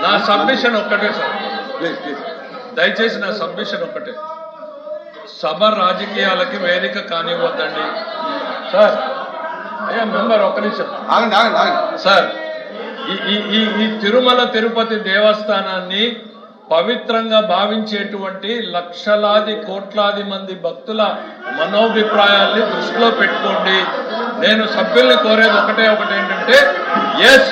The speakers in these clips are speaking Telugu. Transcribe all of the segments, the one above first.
నా సబ్మిషన్ ఒక్కటే సార్, దయచేసి నా సబ్మిషన్ ఒక్కటే, సభ రాజకీయాలకి వేదిక కానివ్వద్దండి సార్. అయ్యా మెంబర్ ఒక్క నిమిషం సార్. ఈ తిరుమల తిరుపతి దేవస్థానాన్ని పవిత్రంగా భావించేటువంటి లక్షలాది కోట్లాది మంది భక్తుల మనోభిప్రాయాల్ని దృష్టిలో పెట్టుకోండి. నేను సభ్యుల్ని కోరేది ఒకటి ఏంటంటే, ఎస్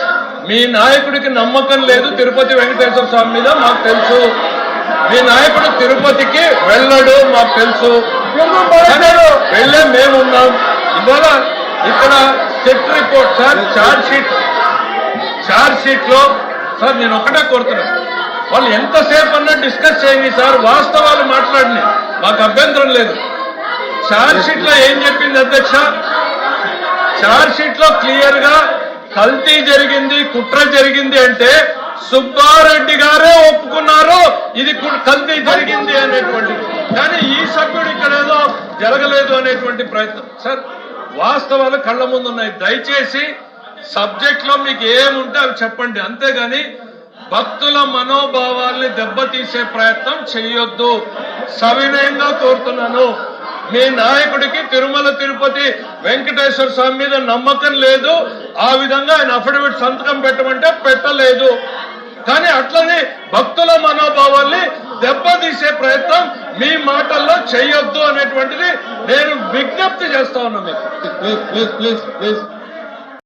మీ నాయకుడికి నమ్మకం లేదు తిరుపతి వెంకటేశ్వర స్వామి మీద మాకు తెలుసు, మీ నాయకుడు తిరుపతికి వెళ్ళడు మాకు తెలుసు, వెళ్ళే మేమున్నాం. ఇవాళ ఇక్కడ check report sir, charge sheet లో సార్ నేను ఒకటే కోరుతున్నాను, వాళ్ళు ఎంతసేపు అన్నా డిస్కస్ చేయండి సార్, వాస్తవాలు మాట్లాడిని మాకు అభ్యంతరం లేదు. ఛార్జ్ షీట్ లో ఏం చెప్పింది అధ్యక్ష? ఛార్జ్ షీట్ లో క్లియర్ గా కల్తీ జరిగింది, కుట్ర జరిగింది అంటే సుబ్బారెడ్డి గారే ఒప్పుకున్నారు ఇది కల్తీ జరిగింది అనేటువంటి. కానీ ఈ సభ్యుడు ఇక్కడ ఏదో జరగలేదు అనేటువంటి ప్రయత్నం. సార్ వాస్తవాలు కళ్ళ ముందు ఉన్నాయి, దయచేసి సబ్జెక్ట్ లో మీకు ఏముంటే అవి చెప్పండి, అంతేగాని భక్తుల మనోభావాల్ని దెబ్బతీసే ప్రయత్నం చేయొద్దు. సవినయంగా కోరుతున్నాను, మీ నాయకుడికి తిరుమల తిరుపతి వెంకటేశ్వర స్వామి మీద నమ్మకం లేదు, ఆ విధంగా ఆయన అఫిడవిట్ సంతకం పెట్టమంటే పెట్టలేదు. కానీ అట్లనే భక్తుల మనోభావాల్ని దెబ్బతీసే ప్రయత్నం మీ మాటల్లో చేయొద్దు అనేటువంటిది నేను విజ్ఞప్తి చేస్తా ఉన్నా మీకు. ప్లీజ్